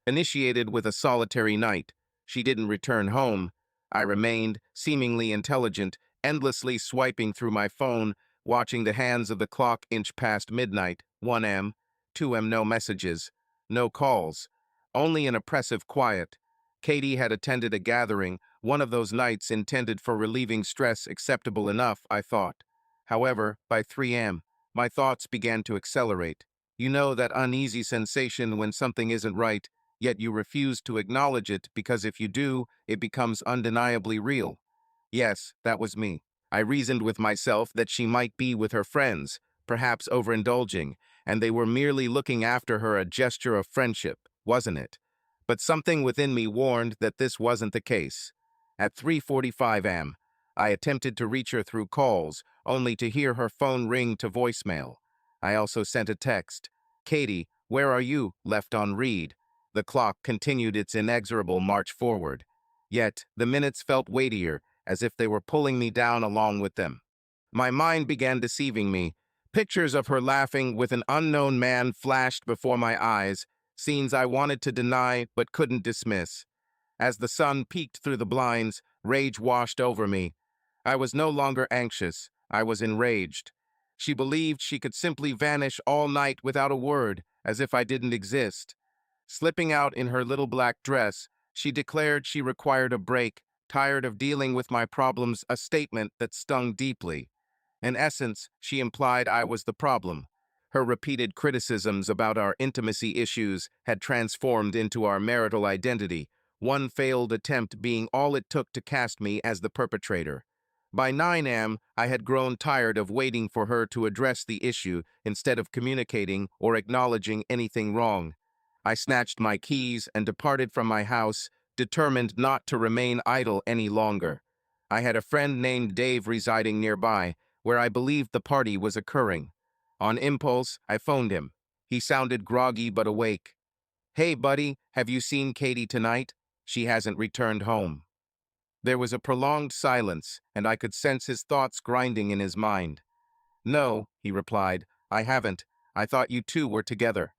initiated with a solitary night. She didn't return home. I remained, seemingly intelligent, endlessly swiping through my phone, watching the hands of the clock inch past midnight, 1 a.m., 2 a.m., no messages, no calls, only an oppressive quiet. Katie had attended a gathering, one of those nights intended for relieving stress acceptable enough, I thought. However, by 3 a.m., my thoughts began to accelerate. You know that uneasy sensation when something isn't right, yet you refuse to acknowledge it because if you do, it becomes undeniably real. Yes, that was me. I reasoned with myself that she might be with her friends, perhaps overindulging, and they were merely looking after her, a gesture of friendship, wasn't it? But something within me warned that this wasn't the case. At 3:45 a.m., I attempted to reach her through calls, only to hear her phone ring to voicemail. I also sent a text. "Katie, where are you?" left on read. The clock continued its inexorable march forward. Yet, the minutes felt weightier, as if they were pulling me down along with them. My mind began deceiving me. Pictures of her laughing with an unknown man flashed before my eyes, scenes I wanted to deny but couldn't dismiss. As the sun peeked through the blinds, rage washed over me. I was no longer anxious. I was enraged. She believed she could simply vanish all night without a word, as if I didn't exist. Slipping out in her little black dress, she declared she required a break, tired of dealing with my problems, a statement that stung deeply. In essence, she implied I was the problem. Her repeated criticisms about our intimacy issues had transformed into our marital identity, one failed attempt being all it took to cast me as the perpetrator. By 9 a.m., I had grown tired of waiting for her to address the issue instead of communicating or acknowledging anything wrong. I snatched my keys and departed from my house, determined not to remain idle any longer. I had a friend named Dave residing nearby, where I believed the party was occurring. On impulse, I phoned him. He sounded groggy but awake. "Hey, buddy, have you seen Katie tonight? She hasn't returned home." There was a prolonged silence, and I could sense his thoughts grinding in his mind. "No," he replied, "I haven't. I thought you two were together."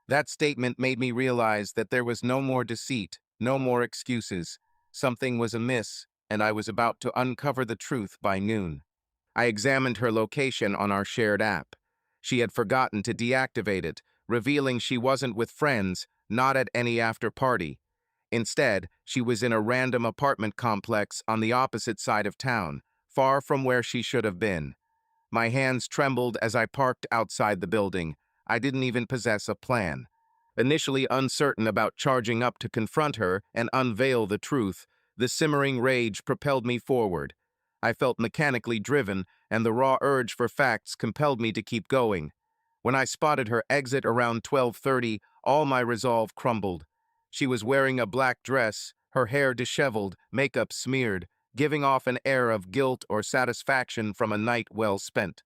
That statement made me realize that there was no more deceit, no more excuses. Something was amiss, and I was about to uncover the truth by noon. I examined her location on our shared app. She had forgotten to deactivate it, revealing she wasn't with friends, not at any after party. Instead, she was in a random apartment complex on the opposite side of town, far from where she should have been. My hands trembled as I parked outside the building. I didn't even possess a plan. Initially uncertain about charging up to confront her and unveil the truth, the simmering rage propelled me forward. I felt mechanically driven, and the raw urge for facts compelled me to keep going. When I spotted her exit around 12:30, all my resolve crumbled. She was wearing a black dress, her hair disheveled, makeup smeared, giving off an air of guilt or satisfaction from a night well spent.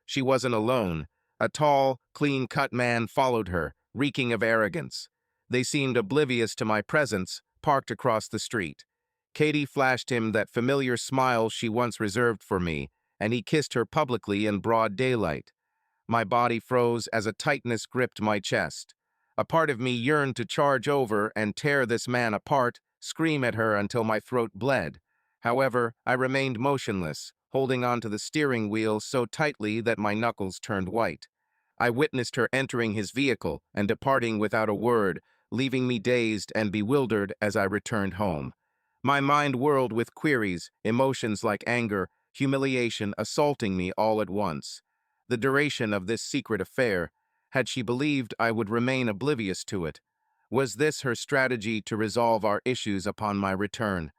She wasn't alone. A tall, clean-cut man followed her, reeking of arrogance. They seemed oblivious to my presence, parked across the street. Katie flashed him that familiar smile she once reserved for me, and he kissed her publicly in broad daylight. My body froze as a tightness gripped my chest. A part of me yearned to charge over and tear this man apart, scream at her until my throat bled. However, I remained motionless, holding onto the steering wheel so tightly that my knuckles turned white. I witnessed her entering his vehicle and departing without a word, leaving me dazed and bewildered as I returned home. My mind whirled with queries, emotions like anger, humiliation assaulting me all at once. The duration of this secret affair, had she believed I would remain oblivious to it? Was this her strategy to resolve our issues upon my return?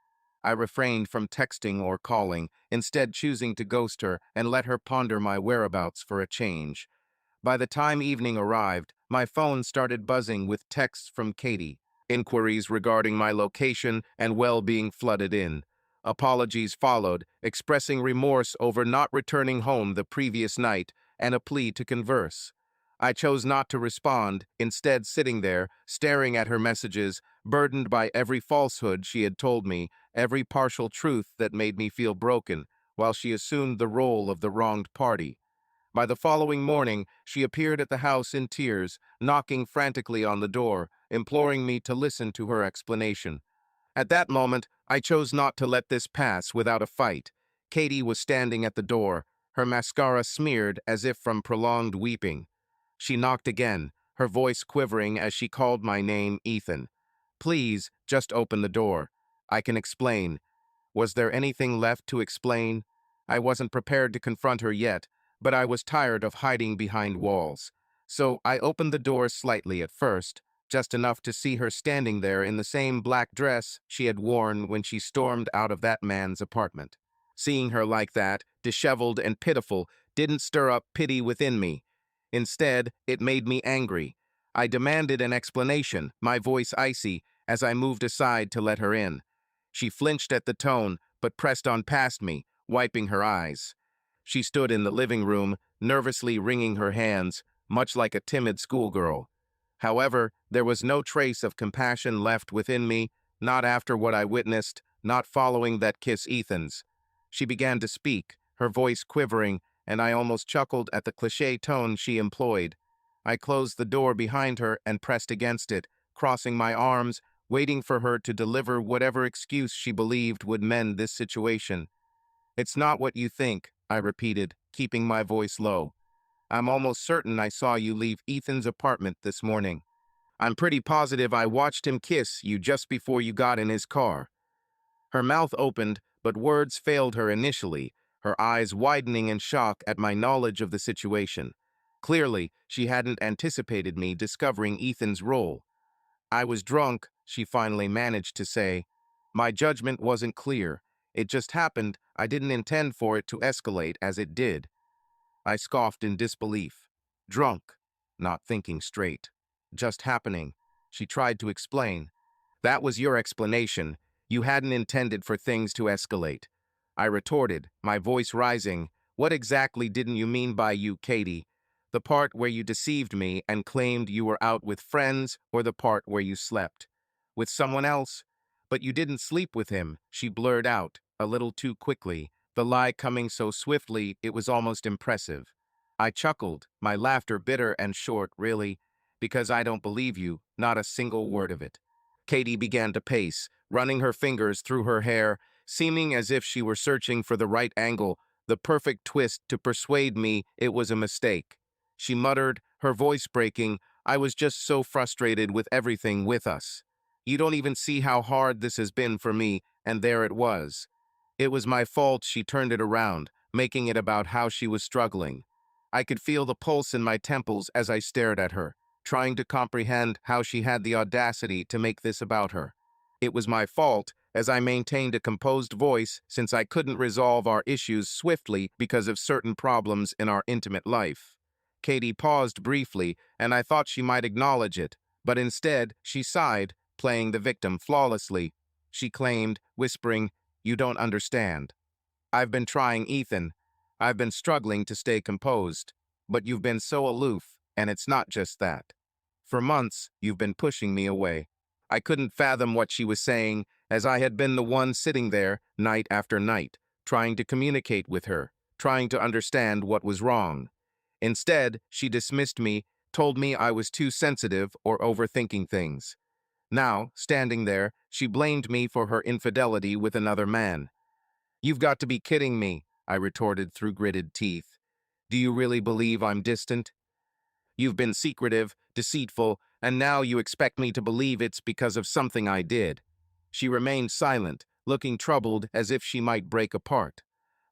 I refrained from texting or calling, instead choosing to ghost her and let her ponder my whereabouts for a change. By the time evening arrived, my phone started buzzing with texts from Katie. Inquiries regarding my location and well-being flooded in. Apologies followed, expressing remorse over not returning home the previous night and a plea to converse. I chose not to respond, instead sitting there, staring at her messages, burdened by every falsehood she had told me, every partial truth that made me feel broken, while she assumed the role of the wronged party. By the following morning, she appeared at the house in tears, knocking frantically on the door, imploring me to listen to her explanation. At that moment, I chose not to let this pass without a fight. Katie was standing at the door, her mascara smeared as if from prolonged weeping. She knocked again, her voice quivering as she called my name, Ethan. Please, just open the door. I can explain. Was there anything left to explain? I wasn't prepared to confront her yet, but I was tired of hiding behind walls. So I opened the door slightly at first, just enough to see her standing there in the same black dress she had worn when she stormed out of that man's apartment. Seeing her like that, disheveled and pitiful, didn't stir up pity within me. Instead, it made me angry. I demanded an explanation, my voice icy, as I moved aside to let her in. She flinched at the tone, but pressed on past me, wiping her eyes. She stood in the living room, nervously wringing her hands, much like a timid schoolgirl. However, there was no trace of compassion left within me, not after what I witnessed, not following that kiss Ethan's. She began to speak, her voice quivering, and I almost chuckled at the cliché tone she employed. I closed the door behind her and pressed against it, crossing my arms, waiting for her to deliver whatever excuse she believed would mend this situation. It's not what you think, I repeated, keeping my voice low. I'm almost certain I saw you leave Ethan's apartment this morning. I'm pretty positive I watched him kiss you just before you got in his car. Her mouth opened, but words failed her initially, her eyes widening in shock at my knowledge of the situation. Clearly, she hadn't anticipated me discovering Ethan's role. I was drunk, she finally managed to say. My judgment wasn't clear. It just happened. I didn't intend for it to escalate as it did. I scoffed in disbelief. Drunk, not thinking straight. Just happening. She tried to explain. That was your explanation. You hadn't intended for things to escalate. I retorted, my voice rising. What exactly didn't you mean by you, Katie? The part where you deceived me and claimed you were out with friends, or the part where you slept? With someone else? But you didn't sleep with him, she blurred out, a little too quickly, the lie coming so swiftly it was almost impressive. I chuckled, my laughter bitter and short, really, because I don't believe you, not a single word of it. Katie began to pace, running her fingers through her hair, seeming as if she were searching for the right angle, the perfect twist to persuade me it was a mistake. She muttered, her voice breaking, I was just so frustrated with everything with us. You don't even see how hard this has been for me, and there it was. It was my fault. She turned it around, making it about how she was struggling. I could feel the pulse in my temples as I stared at her, trying to comprehend how she had the audacity to make this about her. It was my fault, as I maintained a composed voice, since I couldn't resolve our issues swiftly because of certain problems in our intimate life. Katie paused briefly, and I thought she might acknowledge it, but instead she sighed, playing the victim flawlessly. She claimed, whispering, "You don't understand. I've been trying, Ethan. I've been struggling to stay composed. But you've been so aloof, and it's not just that. For months, you've been pushing me away." I couldn't fathom what she was saying, as I had been the one sitting there, night after night, trying to communicate with her, trying to understand what was wrong. Instead, she dismissed me, told me I was too sensitive or overthinking things. Now, standing there, she blamed me for her infidelity with another man. "You've got to be kidding me," I retorted through gritted teeth. "Do you really believe I'm distant? You've been secretive, deceitful, and now you expect me to believe it's because of something I did." She remained silent, looking troubled as if she might break apart.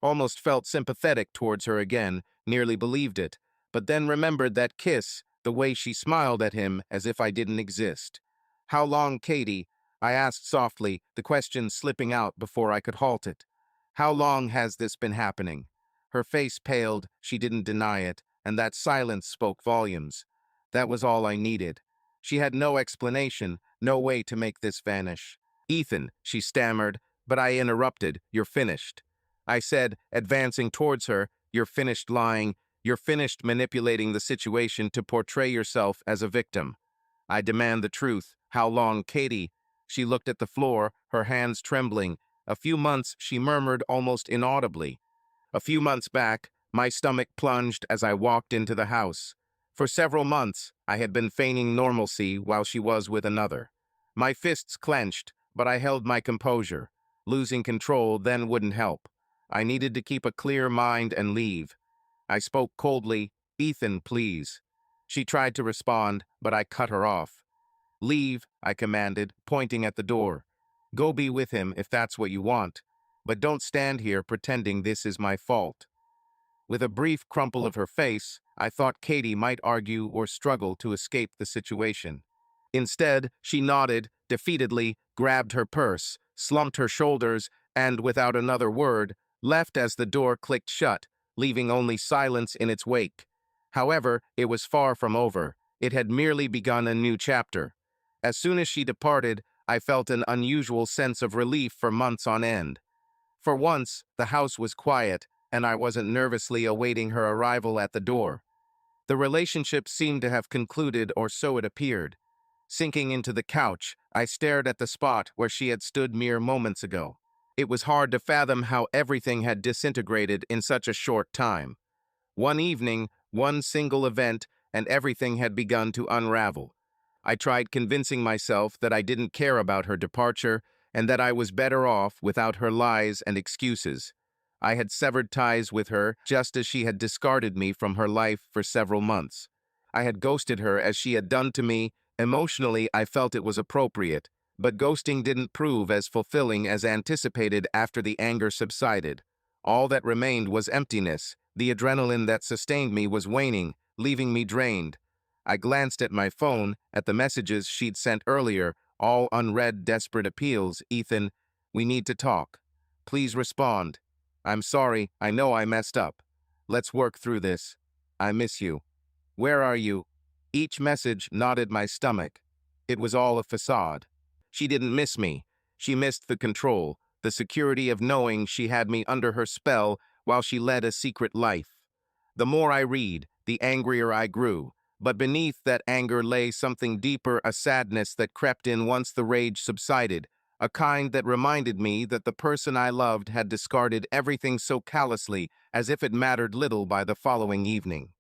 Almost felt sympathetic towards her again, nearly believed it, but then remembered that kiss, the way she smiled at him as if I didn't exist. "How long, Katie?" I asked softly, the question slipping out before I could halt it. "How long has this been happening?" Her face paled, she didn't deny it, and that silence spoke volumes. That was all I needed. She had no explanation, no way to make this vanish. "Ethan," she stammered, but I interrupted, "You're finished." I said, advancing towards her, "You're finished lying. You're finished manipulating the situation to portray yourself as a victim. I demand the truth. How long, Katie?" She looked at the floor, her hands trembling. "A few months," she murmured almost inaudibly. "A few months back, My stomach plunged as I walked into the house. For several months, I had been feigning normalcy while she was with another. My fists clenched, but I held my composure. Losing control then wouldn't help. I needed to keep a clear mind and leave. I spoke coldly, "Ethan, please." She tried to respond, but I cut her off. "Leave," I commanded, pointing at the door. "Go be with him if that's what you want. But don't stand here pretending this is my fault." With a brief crumple of her face, I thought Katie might argue or struggle to escape the situation. Instead, she nodded, defeatedly, grabbed her purse, slumped her shoulders, and, without another word, left as the door clicked shut, leaving only silence in its wake. However, it was far from over. It had merely begun a new chapter. As soon as she departed, I felt an unusual sense of relief for months on end. For once, the house was quiet, and I wasn't nervously awaiting her arrival at the door. The relationship seemed to have concluded, or so it appeared. Sinking into the couch, I stared at the spot where she had stood mere moments ago. It was hard to fathom how everything had disintegrated in such a short time. One evening, one single event, and everything had begun to unravel. I tried convincing myself that I didn't care about her departure and that I was better off without her lies and excuses. I had severed ties with her just as she had discarded me from her life for several months. I had ghosted her as she had done to me. Emotionally, I felt it was appropriate, but ghosting didn't prove as fulfilling as anticipated after the anger subsided. All that remained was emptiness. The adrenaline that sustained me was waning, leaving me drained. I glanced at my phone, at the messages she'd sent earlier, all unread desperate appeals. "Ethan, we need to talk. Please respond. I'm sorry, I know I messed up. Let's work through this. I miss you. Where are you?" Each message knotted my stomach. It was all a facade. She didn't miss me. She missed the control, the security of knowing she had me under her spell while she led a secret life. The more I read, the angrier I grew. But beneath that anger lay something deeper, a sadness that crept in once the rage subsided, a kind that reminded me that the person I loved had discarded everything so callously as if it mattered little by the following evening.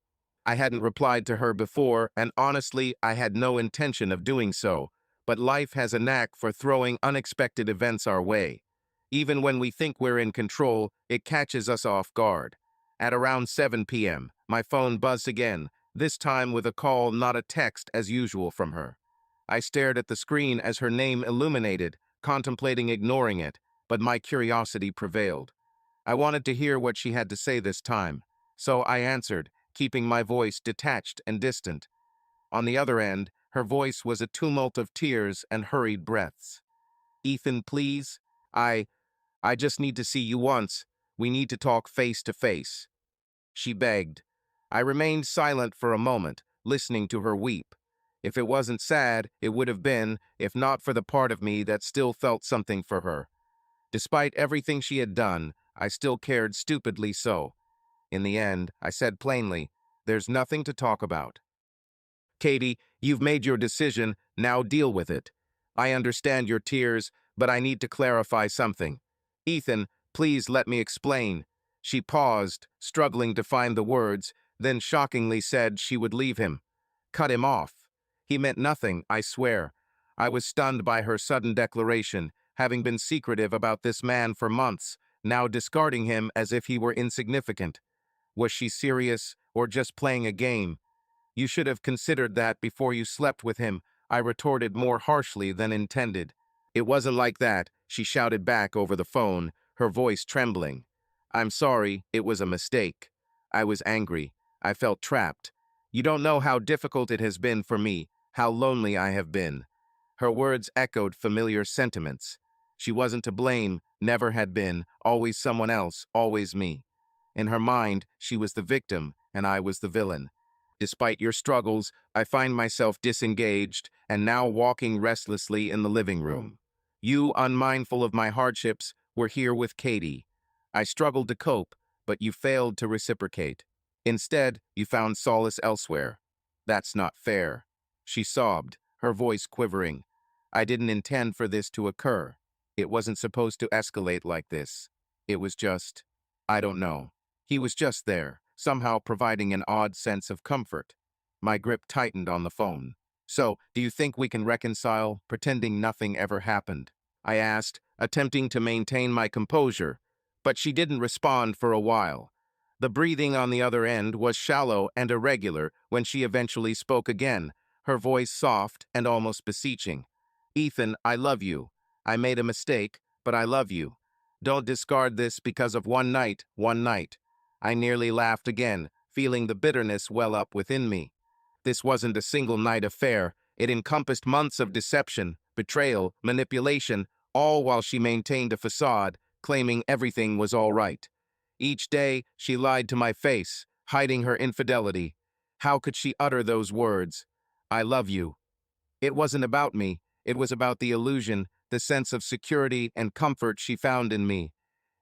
I hadn't replied to her before, and honestly, I had no intention of doing so, but life has a knack for throwing unexpected events our way. Even when we think we're in control, it catches us off guard. At around 7 p.m., my phone buzzed again, this time with a call, not a text as usual from her. I stared at the screen as her name illuminated, contemplating ignoring it, but my curiosity prevailed. I wanted to hear what she had to say this time, so I answered, keeping my voice detached and distant. On the other end, her voice was a tumult of tears and hurried breaths. "Ethan, please? I I just need to see you once. We need to talk face to face," she begged. I remained silent for a moment, listening to her weep. If it wasn't sad, it would have been, if not for the part of me that still felt something for her. Despite everything she had done, I still cared stupidly so. In the end, I said plainly, "There's nothing to talk about. Katie, you've made your decision, now deal with it. I understand your tears, but I need to clarify something. Ethan, please let me explain." She paused, struggling to find the words, then shockingly said she would leave him. Cut him off. He meant nothing, I swear. I was stunned by her sudden declaration, having been secretive about this man for months, now discarding him as if he were insignificant. Was she serious, or just playing a game? "You should have considered that before you slept with him," I retorted more harshly than intended. "It wasn't like that," she shouted back over the phone, her voice trembling. "I'm sorry, it was a mistake." I was angry. I felt trapped. "You don't know how difficult it has been for me, how lonely I have been." Her words echoed familiar sentiments. She wasn't to blame, never had been, always someone else, always me. In her mind, she was the victim, and I was the villain. Despite your struggles, I find myself disengaged and now walking restlessly in the living room. You, unmindful of my hardships, were here with Katie. I struggled to cope, but you failed to reciprocate. Instead, you found solace elsewhere. That's not fair." She sobbed, her voice quivering. "I didn't intend for this to occur. It wasn't supposed to escalate like this. It was just, I don't know. He was just there. somehow providing an odd sense of comfort. My grip tightened on the phone. "So, do you think we can reconcile, pretending nothing ever happened?" I asked, attempting to maintain my composure, but she didn't respond for a while. The breathing on the other end was shallow and irregular when she eventually spoke again, her voice soft and almost beseeching. "Ethan, I love you. I made a mistake, but I love you. Don't discard this because of one night, one night." I nearly laughed again, feeling the bitterness well up within me. This wasn't a single night affair. It encompassed months of deception, betrayal, manipulation, all while she maintained a facade, claiming everything was all right. Each day, she lied to my face, hiding her infidelity. How could she utter those words? "I love you." It wasn't about me. It was about the illusion, the sense of security and comfort she found in me.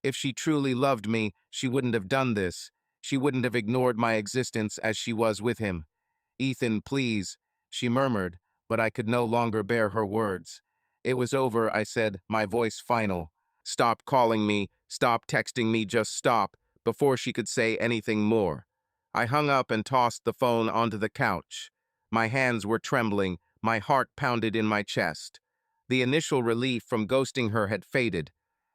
If she truly loved me, she wouldn't have done this. She wouldn't have ignored my existence as she was with him. "Ethan, please," she murmured, but I could no longer bear her words. "It was over," I said, my voice final. "Stop calling me, stop texting me, just stop," before she could say anything more. I hung up and tossed the phone onto the couch. My hands were trembling, my heart pounded in my chest. The initial relief from ghosting her had faded.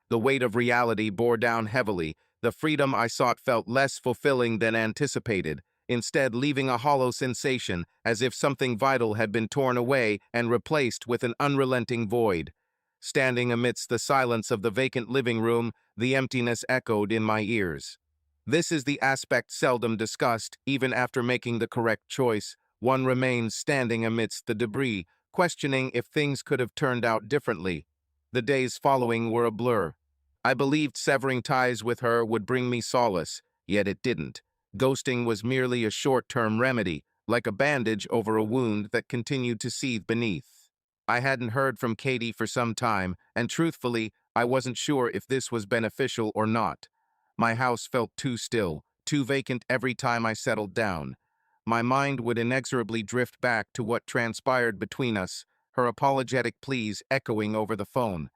The weight of reality bore down heavily. The freedom I sought felt less fulfilling than anticipated, instead leaving a hollow sensation as if something vital had been torn away and replaced with an unrelenting void. Standing amidst the silence of the vacant living room, the emptiness echoed in my ears. This is the aspect seldom discussed, even after making the correct choice. One remains standing amidst the debris, questioning if things could have turned out differently. The days following were a blur. I believed severing ties with her would bring me solace, yet it didn't. Ghosting was merely a short-term remedy, like a bandage over a wound that continued to seethe beneath. I hadn't heard from Katie for some time, and truthfully, I wasn't sure if this was beneficial or not. My house felt too still, too vacant every time I settled down. My mind would inexorably drift back to what transpired between us, her apologetic pleas echoing over the phone.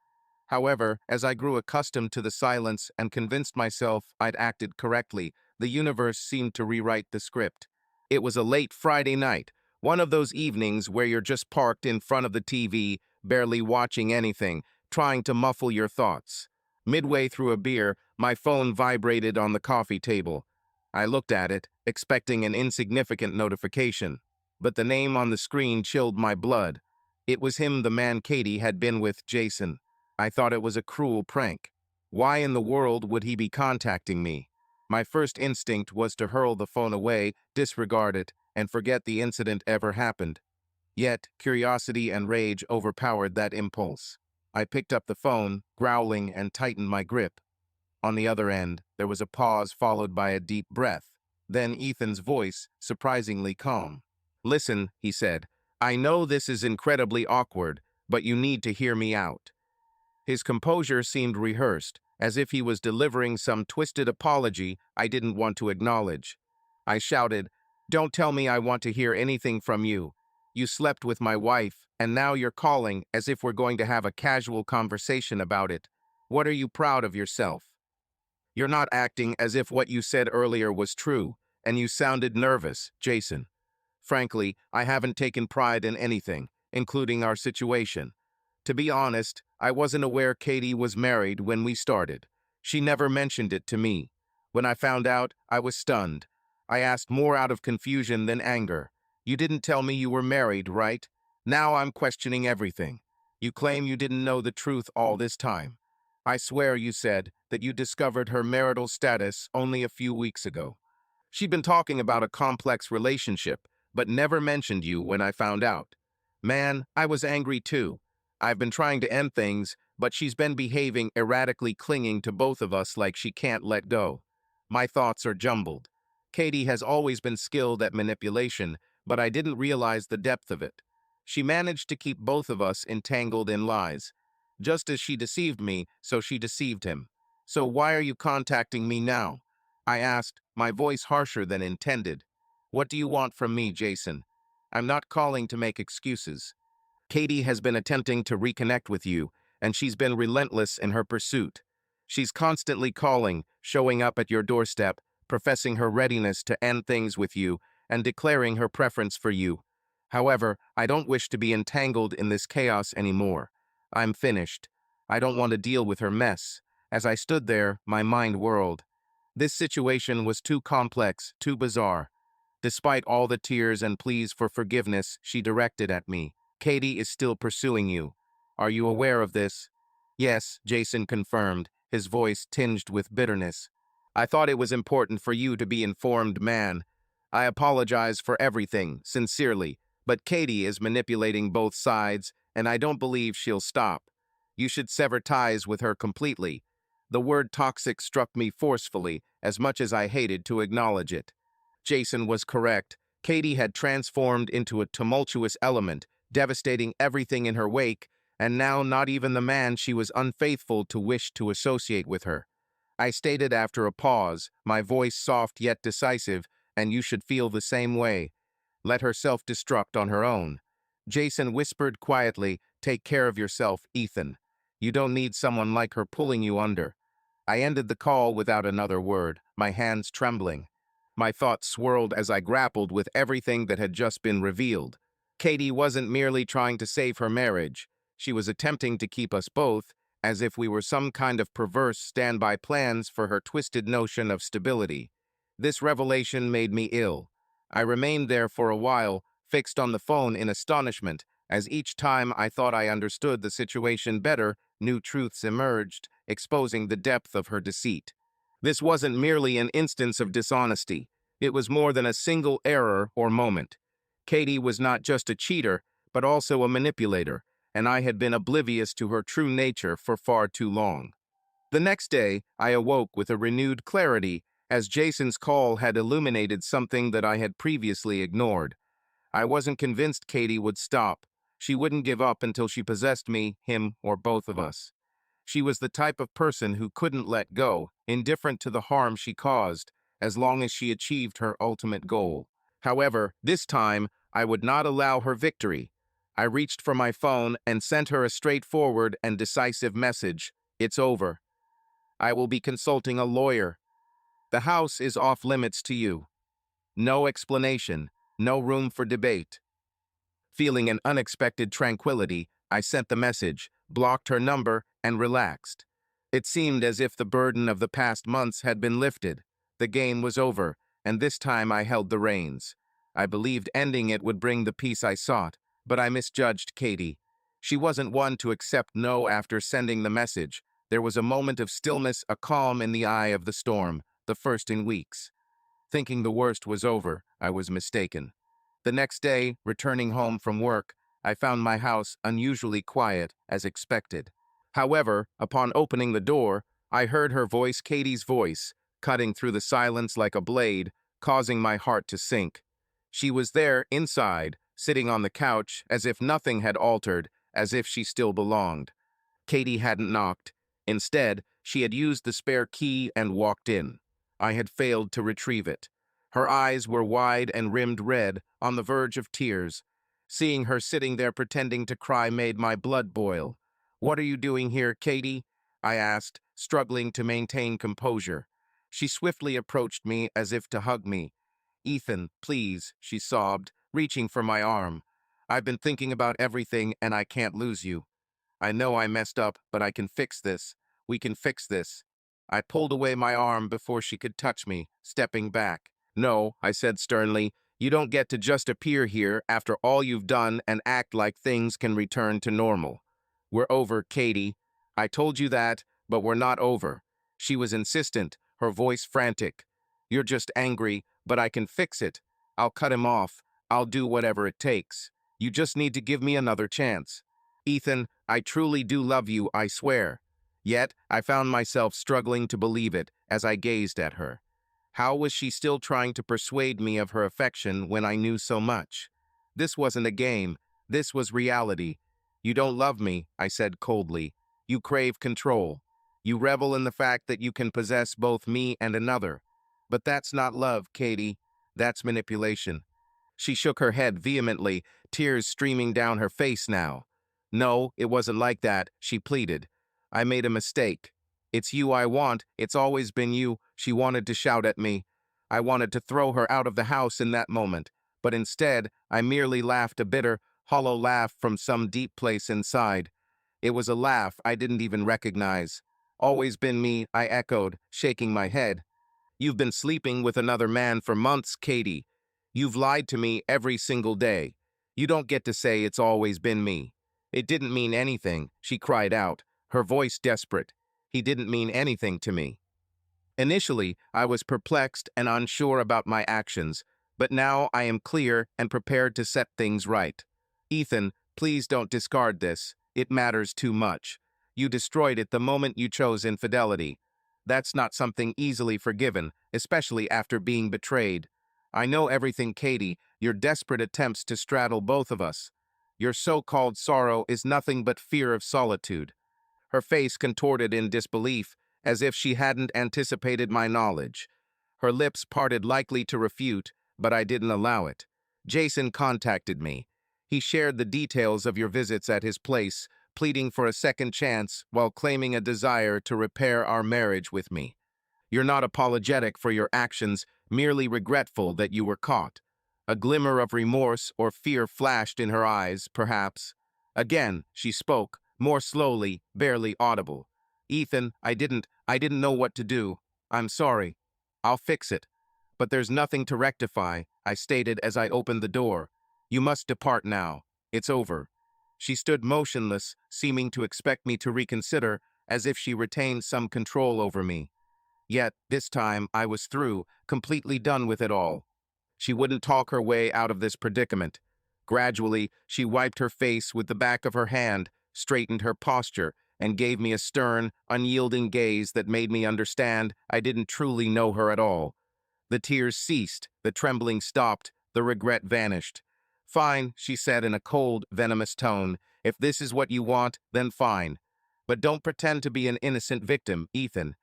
However, as I grew accustomed to the silence and convinced myself I'd acted correctly, the universe seemed to rewrite the script. It was a late Friday night, one of those evenings where you're just parked in front of the TV, barely watching anything, trying to muffle your thoughts. Midway through a beer, my phone vibrated on the coffee table. I looked at it, expecting an insignificant notification, but the name on the screen chilled my blood. It was him, the man Katie had been with, Jason. I thought it was a cruel prank. Why in the world would he be contacting me? My first instinct was to hurl the phone away, disregard it, and forget the incident ever happened. Yet, curiosity and rage overpowered that impulse. I picked up the phone, growling, and tightened my grip. On the other end, there was a pause followed by a deep breath. Then Ethan's voice, surprisingly calm. "Listen," he said, "I know this is incredibly awkward, but you need to hear me out." His composure seemed rehearsed, as if he was delivering some twisted apology I didn't want to acknowledge. I shouted, "Don't tell me I want to hear anything from you. You slept with my wife, and now you're calling as if we're going to have a casual conversation about it. What are you proud of yourself? You're not acting as if what you said earlier was true, and you sounded nervous, Jason. Frankly, I haven't taken pride in anything, including our situation. To be honest, I wasn't aware Katie was married when we started. She never mentioned it to me. When I found out, I was stunned. I asked more out of confusion than anger. You didn't tell me you were married, right? Now I'm questioning everything. You claim you didn't know the truth all this time. I swear you said that you discovered her marital status only a few weeks ago. She'd been talking about a complex relationship, but never mentioned you when I found out. Man, I was angry too. I've been trying to end things, but she's been behaving erratically, clinging to both of us like she can't let go. My thoughts are jumbled. Katie has always been skilled at manipulation, but I didn't realize the depth of it. She managed to keep both of us entangled in lies. Just as she deceived me, so she deceived him. So why are you contacting me now? I asked, my voice harsher than intended. What do you want from me, Jason? I'm not calling to make excuses. Katie has been attempting to reconnect with you, and she's been relentless in her pursuit. She's constantly calling, showing up at your doorstep, professing her readiness to end things with you and declaring her preference for you. However, I don't wish to be entangled in this chaos anymore. I'm finished. I don't want to deal with her mess. As I stood there, my mind whirled. This situation was too complex, too bizarre. Despite all the tears and pleas for forgiveness she directed at me, Katie is still pursuing you. Are you aware of this? Yes, Jason confirmed, his voice tinged with bitterness. I thought it was important for you to be informed, man. I apologize for everything, sincerely, but Katie is manipulating both sides, and I don't believe she'll stop. You should sever ties with her completely. The word toxic struck me forcefully, as much as I hated to acknowledge it. Jason was correct. Katie had transformed into a tumultuous element, devastating everything in her wake, and now not even the man she was unfaithful to wished to associate with her. I stated after a pause, my voice soft yet decisive, and you should feel the same way. Let her self-destruct on her own. Jason whispered quietly, take care of yourself, Ethan. You don't need someone like her pulling you under. I ended the call without another word, my hands trembling. My thoughts swirled as I grappled with everything that had just been revealed. Katie wasn't merely trying to save her marriage. She was attempting to keep us both, as if we were some kind of perverse standby plans for her twisted notion of stability. This revelation made me ill. I remained there for a while, fixed on the phone in astonishment, as each time I thought I understood the situation better, new truths emerged, exposing the depth of her deceit. This wasn't merely an instance of dishonesty. It was more than a single error or moment. Katie was not just a cheater, but also a manipulator, and I had been oblivious to her true nature for far too long. The next day, I awoke with a renewed clarity, as Jason's call had illuminated something that I had previously ignored. I wasn't convinced Katie would stop. She wouldn't give up until she possessed me, him, or both of us. She was the type of person who couldn't let go, indifferent to the harm she caused, as long as she achieved her ultimate goal. However, this time, I would not allow her victory. I reached for my phone and sent her a straightforward and decisive message. It's over. I will be consulting a lawyer. The house is off limits to you. No explanation, no room for debate. Feeling an unexpected tranquility, I sent the message, blocked her number, and relaxed. It seemed as if the burden of the past months had been lifted. The game was over, and this time I held the reins. I believed ending it would bring the peace I sought, but I misjudged Katie. She wasn't one to accept no after sending the message. There was a moment of stillness, a calm in the eye of the storm, the first in weeks. Thinking the worst was over, I was mistaken. The next day, returning home from work, I found my house unusually quiet, as expected. However, upon opening the door, I heard her voice, Katie's voice, cutting through the silence like a blade, causing my heart to sink. She was there, inside, sitting on the couch, as if nothing had altered, as if she still belonged. Katie hadn't knocked. Instead, she had used the spare key and walked in. I had failed to retrieve it. Her eyes were wide and rimmed red, on the verge of tears. Seeing her sitting there pretending to cry made my blood boil. "What are you doing here, Katie?" I asked, struggling to maintain composure. She swiftly approached me as if to hug me. "Ethan, please," she sobbed, reaching for my arm. "I've been thinking about everything and I can't lose you. I know I messed up, but I can fix this. We can fix this." I pulled away my arm before she could touch me, stepping back. "No," I said sternly, "you don't get to just appear here after all you've done and act like things can return to normal. We're over, Katie. I told you that, but we're not over." She was insistent, her voice frantic. "You're just angry, but I can fix it. I'll cut him off. I'll do whatever it takes. You just need to give me another chance. Ethan, I truly do love you, I swear." Yet, I found myself struggling to believe it as I gazed at her. How was she still trying to persuade me of her affection when I knew so much? This wasn't a game. This was reality. "You don't love me," I said coldly. "You crave control. You revel in the fact that you can possess both me and another. But that's not love, Katie. That's manipulation." She shook her head vehemently, tears streaming down her face now. "No, it wasn't like that," she pleaded. "I made a mistake. It's you I want. It's always been you," she wanted to shout at me. I wanted to throw her out of the house in that moment, but instead, I merely laughed a bitter, hollow laugh from some deep place inside. It was a laugh I didn't even recognize. Always been me, I echoed, shaking my head. You've been sleeping with another man for months, Katie. You've lied to me every single day. You don't get to say it's always been me. It didn't mean anything, she cried out, her voice desperate. He didn't mean anything to me. Initially, I was perplexed and unsure about my actions, but now I am clear and prepared to set things right. Ethan, please don't discard this. It matters too much. You destroyed it the moment you chose infidelity. That's not something easily forgiven, especially after being betrayed. I know everything, Katie, your desperate attempts to straddle both of us. Your so-called sorrow is nothing but fear of solitude. Her face contorted in disbelief, as if she hadn't anticipated my knowledge. Her lips parted likely to refute, but I didn't allow it. Jason contacted me. He shared the details of your visits at his place, pleading for a second chance while claiming a desire to repair our marriage with me. You're not apologetic for your actions, merely regretful that you were caught. A glimmer of remorse or fear flashed in her eyes, perhaps. Again, she spoke, more slowly, barely audible. Ethan, I didn't know what to do. I'm sorry. I'll fix it. But there's nothing to rectify, I stated as I opened the door. You must depart now. It's over. She stood motionless, seeming to expect me to reconsider, as if she retained some control over me. Yet, this time, I was through, completely done with it all. She wouldn't talk her way out of this predicament. Gradually, she wiped her face with the back of her hand, straightened her posture, and gave me a stern, unyielding gaze that made me understand I didn't truly know her at all. The tears ceased, the trembling stopped, the regret vanished. Fine, she said in a cold, venomous tone. If this is what you want, then fine. But don't pretend to be an innocent victim, Ethan.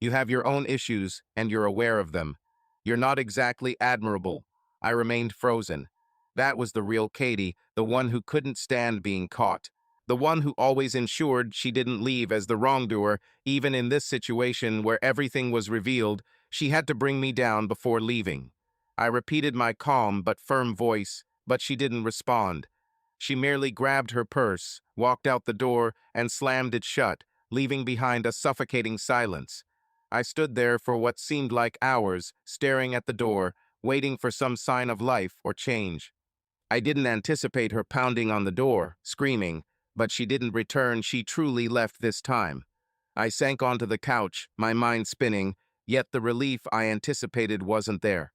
You have your own issues, and you're aware of them. You're not exactly admirable. I remained frozen. That was the real Katie, the one who couldn't stand being caught. The one who always ensured she didn't leave as the wrongdoer, even in this situation where everything was revealed. She had to bring me down before leaving. I repeated my calm but firm voice, but she didn't respond. She merely grabbed her purse, walked out the door, and slammed it shut, leaving behind a suffocating silence. I stood there for what seemed like hours, staring at the door, waiting for some sign of life or change. I didn't anticipate her pounding on the door, screaming, but she didn't return. She truly left this time. I sank onto the couch, my mind spinning, yet the relief I anticipated wasn't there.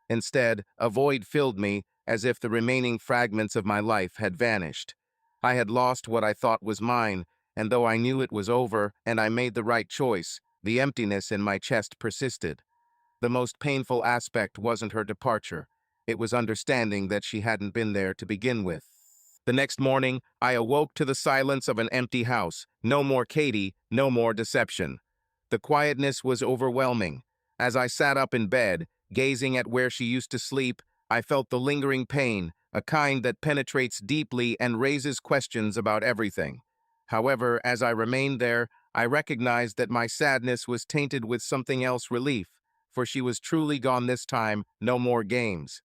Instead, a void filled me, as if the remaining fragments of my life had vanished. I had lost what I thought was mine, and though I knew it was over and I made the right choice, the emptiness in my chest persisted. The most painful aspect wasn't her departure. It was understanding that she hadn't been there to begin with. The next morning, I awoke to the silence of an empty house. No more Katie, no more deception. The quietness was overwhelming. As I sat up in bed, gazing at where she used to sleep, I felt the lingering pain, a kind that penetrates deeply and raises questions about everything. However, as I remained there, I recognized that my sadness was tainted with something else, relief, for she was truly gone this time, no more games.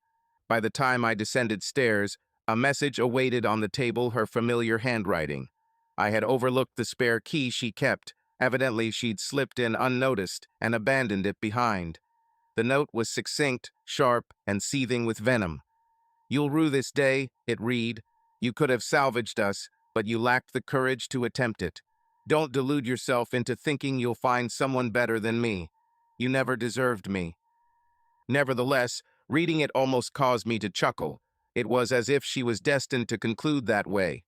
By the time I descended stairs, a message awaited on the table, her familiar handwriting. I had overlooked the spare key she kept. Evidently, she'd slipped in unnoticed and abandoned it behind. The note was succinct, sharp, and seething with venom. "You'll rue this day," it read. "You could have salvaged us, but you lacked the courage to attempt it. Don't delude yourself into thinking you'll find someone better than me. You never deserved me." Nevertheless, reading it almost caused me to chuckle. It was as if she was destined to conclude that way.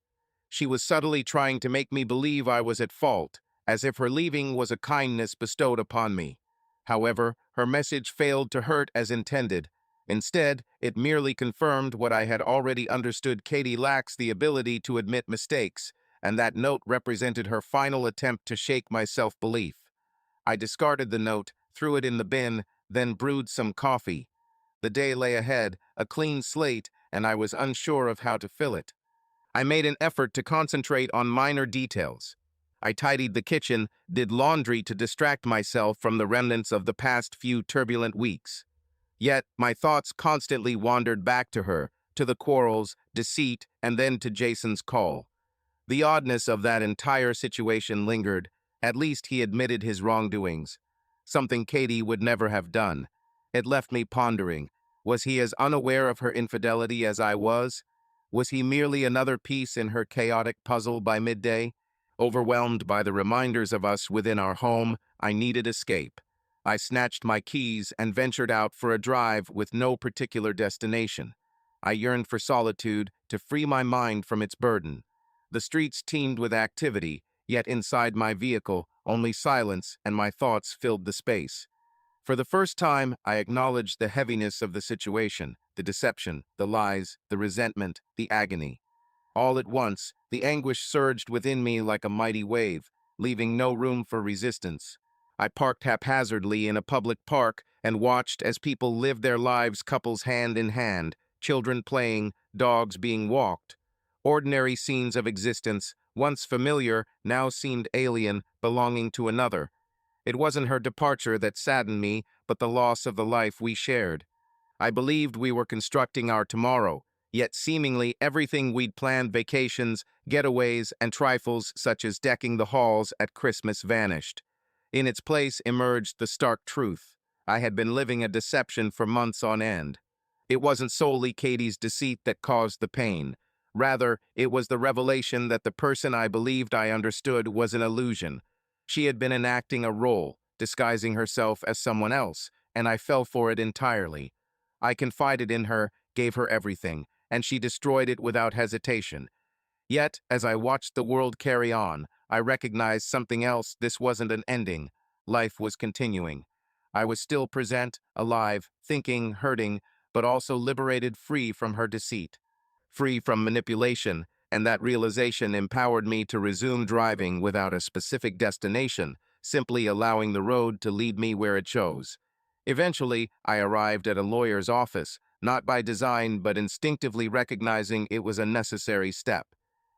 She was subtly trying to make me believe I was at fault, as if her leaving was a kindness bestowed upon me. However, her message failed to hurt as intended. Instead, it merely confirmed what I had already understood: Katie lacks the ability to admit mistakes, and that note represented her final attempt to shake my self-belief. I discarded the note, threw it in the bin, then brewed some coffee. The day lay ahead, a clean slate, and I was unsure of how to fill it. I made an effort to concentrate on minor details. I tidied the kitchen, did laundry to distract myself from the remnants of the past few turbulent weeks. Yet my thoughts constantly wandered back to her, to the quarrels, deceit, and then to Jason's call. The oddness of that entire situation lingered. At least he admitted his wrongdoings, something Katie would never have done. It left me pondering. Was he as unaware of her infidelity as I was? Was he merely another piece in her chaotic puzzle by midday? Overwhelmed by the reminders of us within our home, I needed escape. I snatched my keys and ventured out for a drive with no particular destination. I yearned for solitude to free my mind from its burden. The streets teemed with activity, yet inside my vehicle, only silence and my thoughts filled the space. For the first time, I acknowledged the heaviness of the situation, the deception, the lies, the resentment, the agony. All at once, the anguish surged within me like a mighty wave, leaving no room for resistance. I parked haphazardly in a public park and watched as people lived their lives, couples hand in hand, children playing, dogs being walked. Ordinary scenes of existence, once familiar, now seemed alien, belonging to another. It wasn't her departure that saddened me, but the loss of the life we shared. I believed we were constructing our tomorrow, yet seemingly everything we'd planned, vacations, getaways, and trifles such as decking the halls at Christmas, vanished. In its place emerged the stark truth. I had been living a deception for months on end. It wasn't solely Katie's deceit that caused the pain. Rather, it was the revelation that the person I believed I understood was an illusion. She had been enacting a role, disguising herself as someone else, and I fell for it entirely. I confided in her, gave her everything, and she destroyed it without hesitation. Yet, as I watched the world carry on, I recognized something else. This wasn't an ending. Life was continuing. I was still present, alive, thinking, hurting, but also liberated, free from her deceit, free from manipulation, and that realization empowered me to resume driving without a specific destination, simply allowing the road to lead me where it chose. Eventually, I arrived at a lawyer's office, not by design but instinctively recognizing it was a necessary step.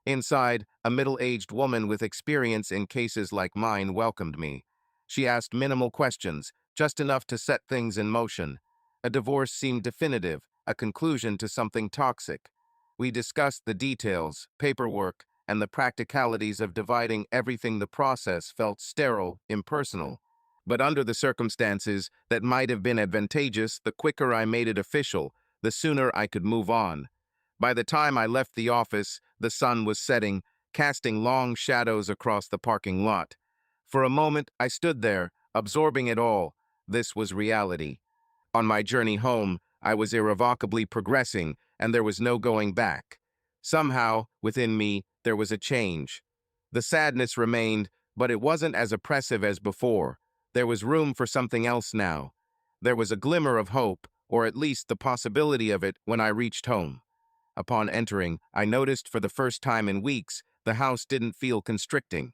Inside, a middle-aged woman with experience in cases like mine welcomed me. She asked minimal questions, just enough to set things in motion. A divorce seemed definitive, a conclusion to something toxic. We discussed the details, paperwork, and the practicalities of dividing everything. The process felt sterile, impersonal. But under the circumstances that might have been advantageous, the quicker I made it official, the sooner I could move on. By the time I left the office, the sun was setting, casting long shadows across the parking lot. For a moment, I stood there, absorbing it all. This was reality. On my journey home, I was irrevocably progressing, and there was no going back. Somehow, within me, there was a change. The sadness remained, but it wasn't as oppressive as before. There was room for something else now. There was a glimmer of hope, or at least the possibility of it, when I reached home. Upon entering, I noticed for the first time in weeks, the house didn't feel constricting.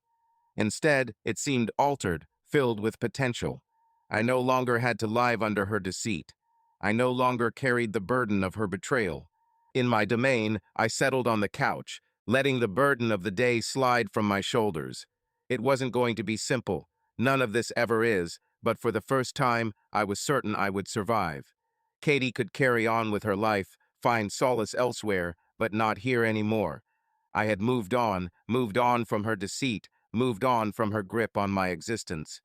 Instead, it seemed altered, filled with potential. I no longer had to live under her deceit. I no longer carried the burden of her betrayal. In my domain, I settled on the couch, letting the burden of the day slide from my shoulders. It wasn't going to be simple. None of this ever is, but for the first time, I was certain I would survive. Katie could carry on with her life, find solace elsewhere, but not here anymore. I had moved on from her deceit, moved on from her grip on my existence.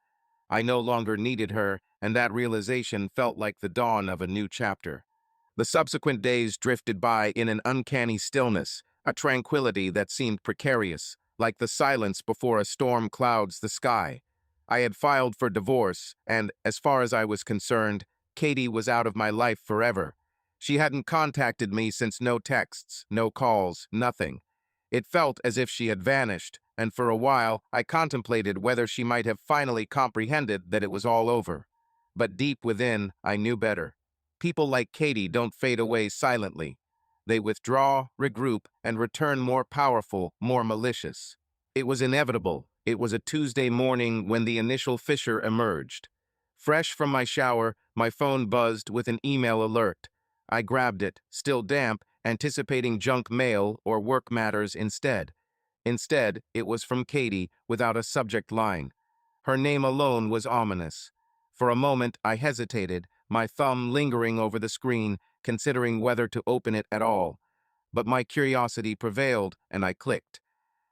I no longer needed her, and that realization felt like the dawn of a new chapter. The subsequent days drifted by in an uncanny stillness, a tranquility that seemed precarious, like the silence before a storm clouds the sky. I had filed for divorce, and, as far as I was concerned, Katie was out of my life forever. She hadn't contacted me since. No texts, no calls, nothing. It felt as if she had vanished, and for a while I contemplated whether she might have finally comprehended that it was all over. But deep within, I knew better. People like Katie don't fade away silently. They withdraw, regroup, and return more powerful, more malicious. It was inevitable. It was a Tuesday morning when the initial fissure emerged. Fresh from my shower, my phone buzzed with an email alert. I grabbed it, still damp, anticipating junk mail or work matters instead. Instead, it was from Katie without a subject line. Her name alone was ominous. For a moment, I hesitated, my thumb lingering over the screen, considering whether to open it at all. But my curiosity prevailed, and I clicked.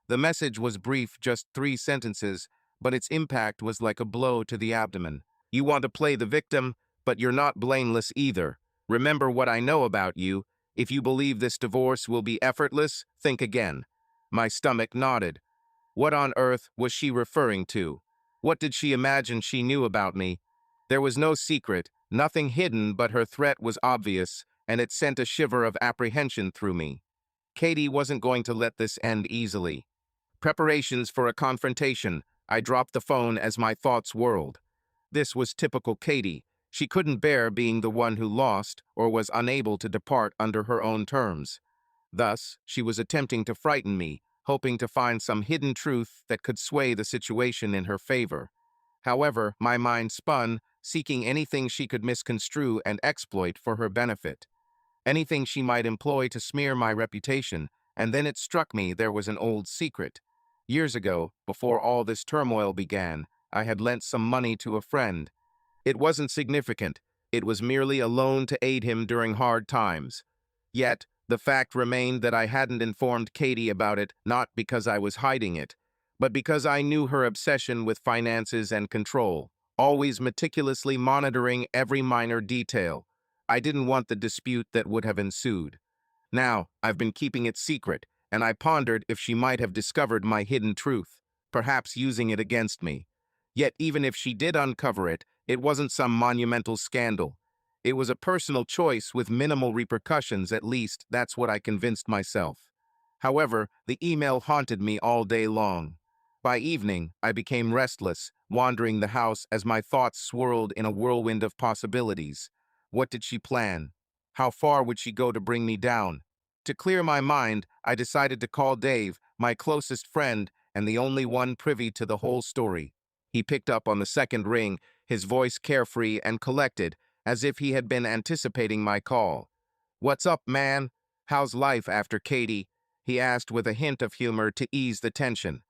The message was brief, just 3 sentences, but its impact was like a blow to the abdomen. You want to play the victim, but you're not blameless either. Remember what I know about you. If you believe this divorce will be effortless, think again. My stomach nodded. What on earth was she referring to? What did she imagine she knew about me? There was no secret, nothing hidden, but her threat was obvious, and it sent a shiver of apprehension through me. Katie wasn't going to let this end easily. Preparations for a confrontation. I dropped the phone as my thoughts whirled. This was typical Katie. She couldn't bear being the one who lost or was unable to depart under her own terms. Thus, she was attempting to frighten me, hoping to find some hidden truth that could sway the situation in her favor. However, my mind spun, seeking anything she could misconstrue and exploit for her benefit. Anything she might employ to smear my reputation, and then it struck me there was an old secret. Years ago, before all this turmoil began, I had lent some money to a friend. It wasn't significant. It was merely a loan to aid him during hard times. Yet, the fact remained that I hadn't informed Katie about it, not because I was hiding it, but because I knew her obsession with finances and control, always meticulously monitoring every minor detail. I didn't want the dispute that would have ensued. Now, I've been keeping it secret, and I pondered if she might have discovered my hidden truth, perhaps using it against me. Yet even if she did uncover it, it wasn't some monumental scandal. It was a personal choice with minimal repercussions, at least that's what I convinced myself. However, the email haunted me all day long. By evening, I became restless, wandering the house as my thoughts swirled in a whirlwind of possibilities. What did she plan? How far would she go to bring me down? To clear my mind, I decided to call Dave, my closest friend and the only one privy to the whole story. He picked up on the second ring, his voice carefree and collected, as if he had been anticipating my call. "What's up, man? How's life after Katie?" he asked with a hint of humor to ease the tension.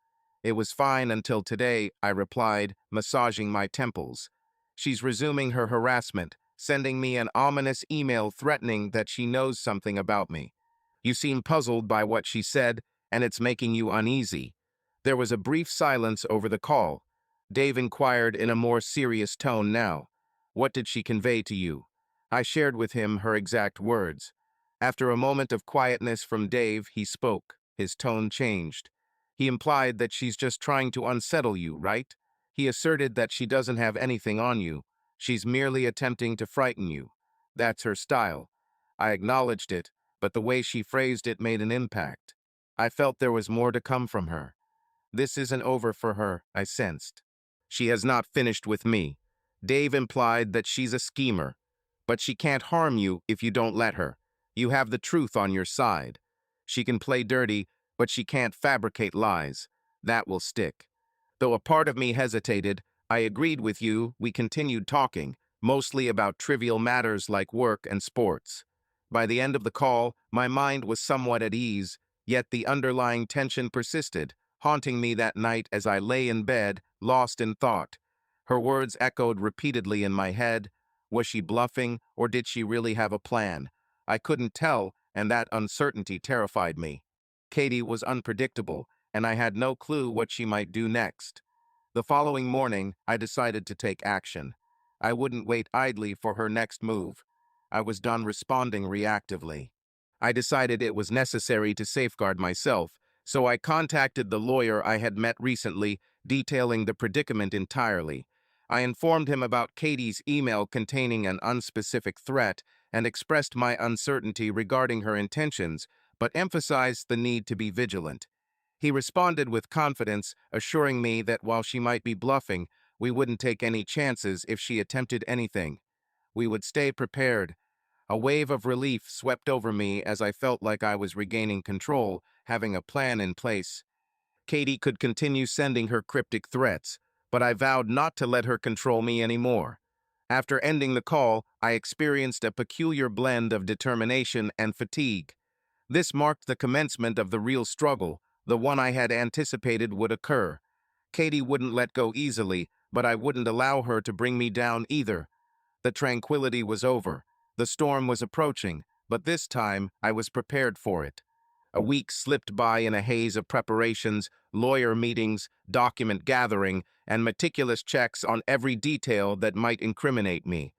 "It was fine until today," I replied, massaging my temples. "She's resuming her harassment, sending me an ominous email threatening that she knows something about me. You seem puzzled by what she said, and it's making you uneasy." There was a brief silence over the call. Dave inquired in a more serious tone now. "What did she convey to you?" I shared with him her exact words. After a moment of quietness from Dave, he spoke. His tone changed. "He implied that she's just trying to unsettle you, right? He asserted that she doesn't have anything on you. She's merely attempting to frighten you. That's her style." I acknowledged it, but the way she phrased it made an impact. I felt there was more to come from her. This isn't over for her, I sensed. She has not finished with me. Dave implied that she's a schemer, but she can't harm you if you don't let her. You have the truth on your side. She can play dirty, but she can't fabricate lies. That will stick. Though a part of me hesitated, I agreed with you. We continued talking, mostly about trivial matters like work and sports. By the end of the call, my mind was somewhat at ease, yet the underlying tension persisted, haunting me that night as I lay in bed, lost in thought. Her words echoed repeatedly in my head. Was she bluffing, or did she really have a plan? I couldn't tell, and that uncertainty terrified me. Katie was unpredictable, and I had no clue what she might do next. The following morning, I decided to take action. I wouldn't wait idly for her next move. I was done responding reactively. I decided it was necessary to safeguard myself, so I contacted the lawyer I had met recently, detailing the predicament entirely. I informed him about Katie's email containing an unspecific threat and expressed my uncertainty regarding her intentions, but emphasized the need to be vigilant. He responded with confidence, assuring me that while she might be bluffing, we wouldn't take any chances if she attempted anything. We would stay prepared. A wave of relief swept over me as I felt like I was regaining control, having a plan in place. Katie could continue sending her cryptic threats, but I vowed not to let her control me anymore. After ending the call, I experienced a peculiar blend of determination and fatigue. This marked the commencement of the real struggle, the one I had anticipated would occur. Katie wouldn't let go easily, but I wouldn't allow her to bring me down either. The tranquility was over. The storm was approaching, but this time I was prepared for it. A week slipped by in a haze of preparations, lawyer meetings, document gathering, and meticulous checks on every detail that might incriminate me.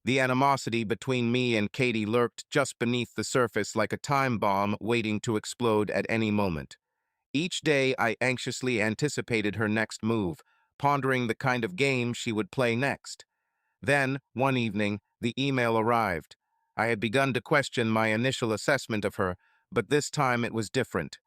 The animosity between me and Katie lurked just beneath the surface like a time bomb waiting to explode at any moment. Each day I anxiously anticipated her next move, pondering the kind of game she would play next. Then, one evening, the email arrived. I had begun to question my initial assessment of her, but this time it was different.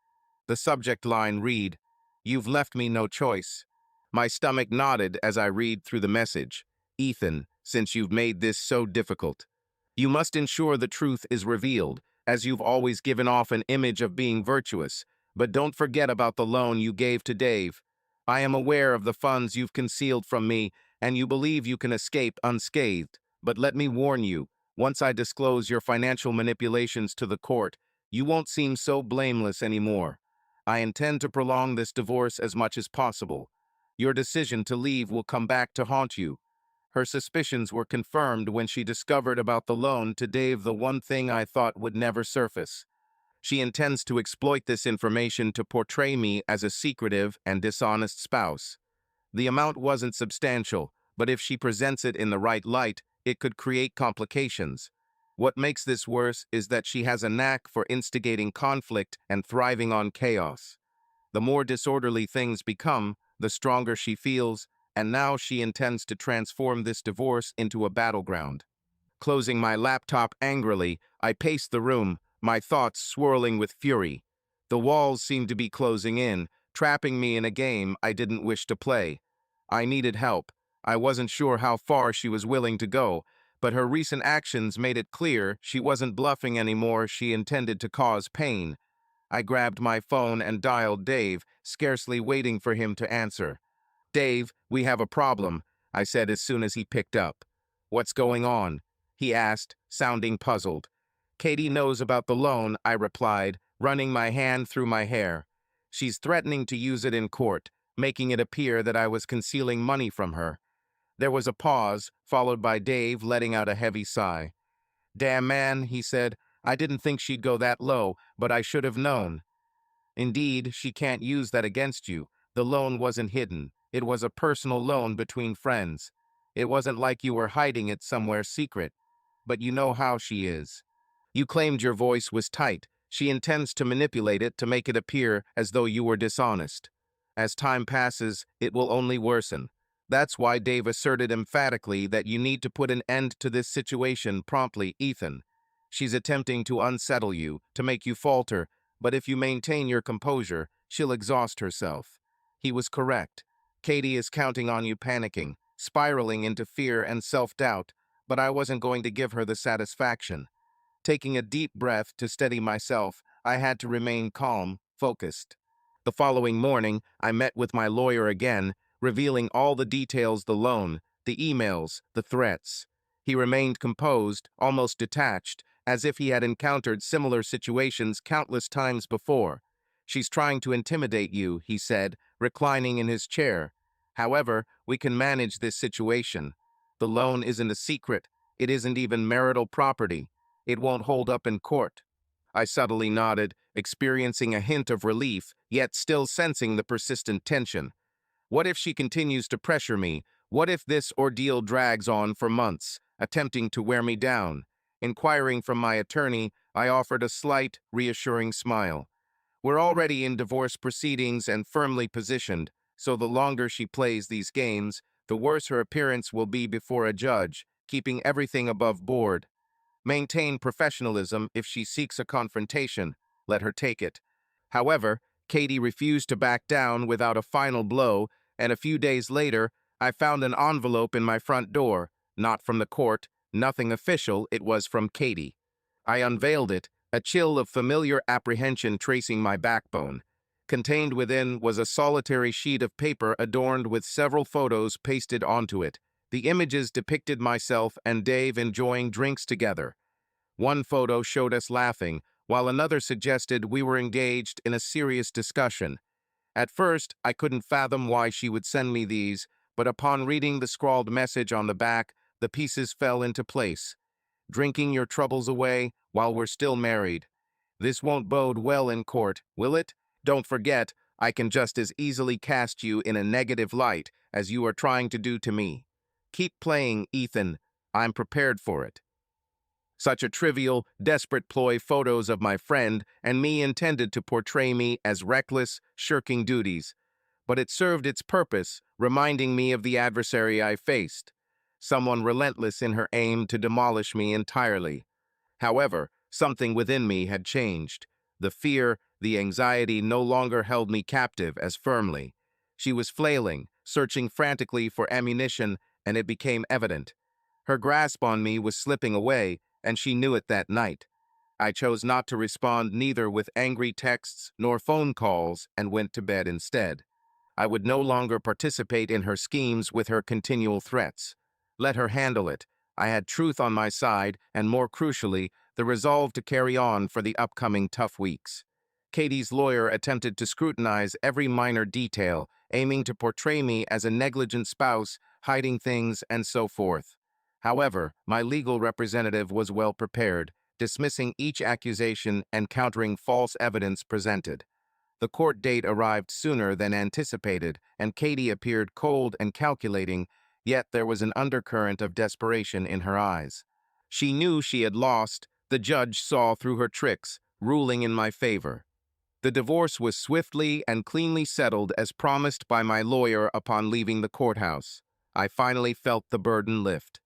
The subject line read, "You've left me no choice." My stomach nodded as I read through the message. "Ethan, since you've made this so difficult, you must ensure the truth is revealed, as you've always given off an image of being virtuous. But don't forget about the loan you gave to Dave. I am aware of the funds you've concealed from me, and you believe you can escape unscathed. But let me warn you, once I disclose your financial manipulations to the court, you won't seem so blameless anymore. I intend to prolong this divorce as much as possible. Your decision to leave will come back to haunt you." Her suspicions were confirmed when she discovered about the loan to Dave, the one thing I thought would never surface. She intends to exploit this information to portray me as a secretive and dishonest spouse. The amount wasn't substantial, but if she presents it in the right light, it could create complications. What makes this worse is that she has a knack for instigating conflict and thriving on chaos. The more disorderly things become, the stronger she feels, and now she intends to transform this divorce into a battleground. Closing my laptop angrily, I paced the room, my thoughts swirling with fury. The walls seemed to be closing in, trapping me in a game I didn't wish to play. I needed help. I wasn't sure how far she was willing to go, but her recent actions made it clear she wasn't bluffing anymore. She intended to cause pain. I grabbed my phone and dialed Dave, scarcely waiting for him to answer. "Dave, we have a problem," I said as soon as he picked up. "What's going on?" he asked, sounding puzzled. "Katie knows about the loan," I replied, running my hand through my hair. "She's threatening to use it in court, making it appear that I was concealing money from her." There was a pause, followed by Dave letting out a heavy sigh. "Damn, man," he said, "I didn't think she'd go that low, but I should have known." "Indeed, she can't use that against you. The loan wasn't hidden. It was a personal loan between friends. It wasn't like you were hiding it somewhere secret. But you know how she is. You claimed your voice was tight. She intends to manipulate it to make it appear as though you were dishonest. As time passes, it will only worsen. That's why Dave asserted emphatically that you need to put an end to this situation promptly, Ethan. She's attempting to unsettle you, to make you falter, but if you maintain your composure, she'll exhaust herself." He was correct. Katie is counting on you panicking, spiraling into fear and self-doubt, but I wasn't going to give her the satisfaction. Taking a deep breath to steady myself, I had to remain calm, focused. The following morning, I met with my lawyer again, revealing all the details: the loan, the emails, the threats. He remained composed, almost detached, as if he had encountered similar situations countless times before. "She's trying to intimidate you," he said, reclining in his chair. "However, we can manage this situation. The loan isn't a secret. It isn't even marital property. It won't hold up in court." I subtly nodded, experiencing a hint of relief, yet still sensing the persistent tension. What if she continues to pressure me? What if this ordeal drags on for months, attempting to wear me down? Inquiring from my attorney, I offered a slight, reassuring smile. "We're already in divorce proceedings and firmly positioned, so the longer she plays these games, the worse her appearance will be before a judge, keeping everything above board. Maintain professionalism. If she seeks a confrontation, let her take it." However, Katie refused to back down without a final blow, and a few days later, I found an envelope in my front door. Not from the court, nothing official, it was from Katie. I unveiled it, a chill of familiar apprehension tracing my backbone. Contained within was a solitary sheet of paper adorned with several photos pasted onto it. The images depicted myself and Dave enjoying drinks together. One photo showed us laughing, while another suggested we were engaged in a serious discussion. At first, I couldn't fathom why she would send me these, but upon reading the scrawled message on the back, the pieces fell into place. Drinking your troubles away while we're still married. This won't bode well in court, will it? Don't forget, I can just as easily cast you in a negative light as you are trying to do to me. Keep playing, Ethan. I'm prepared for it. Such a trivial, desperate ploy photos of my friend and me intended to portray me as reckless, shirking duties. But it served its purpose, reminding me of the adversary I faced. Someone relentless in her aim to demolish me entirely. However, something within me had changed. The fear, the anxiety no longer held me captive as firmly. She was flailing, searching frantically for ammunition, and it became evident. Her grasp on me was slipping away, and she knew it that night. I chose not to respond neither with angry texts nor phone calls and went to bed instead. I would no longer participate in her schemes with her continual threats. Let her handle it. I had truth on my side, and more crucially, the resolve to carry on for the upcoming tough weeks. Katie's lawyer attempted to scrutinize every minor detail, aiming to portray me as a negligent spouse, hiding things, and so forth. However, my legal representative was well prepared, dismissing each accusation and countering false evidence presented. The court date arrived sooner than anticipated, and Katie appeared cold and calculating, yet there was an undercurrent of desperation in her eyes. She knew she had lost. The judge saw through her tricks, ruling in my favor. The divorce was swiftly and cleanly settled as promised by my lawyer upon leaving the courthouse. I finally felt the burden lift.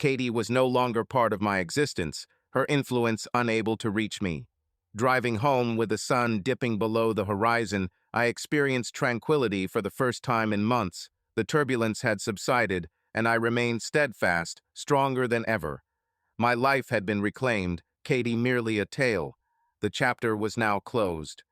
Katie was no longer part of my existence, her influence unable to reach me. Driving home with the sun dipping below the horizon, I experienced tranquility for the first time in months. The turbulence had subsided, and I remained steadfast, stronger than ever. My life had been reclaimed, Katie merely a tale. The chapter was now closed.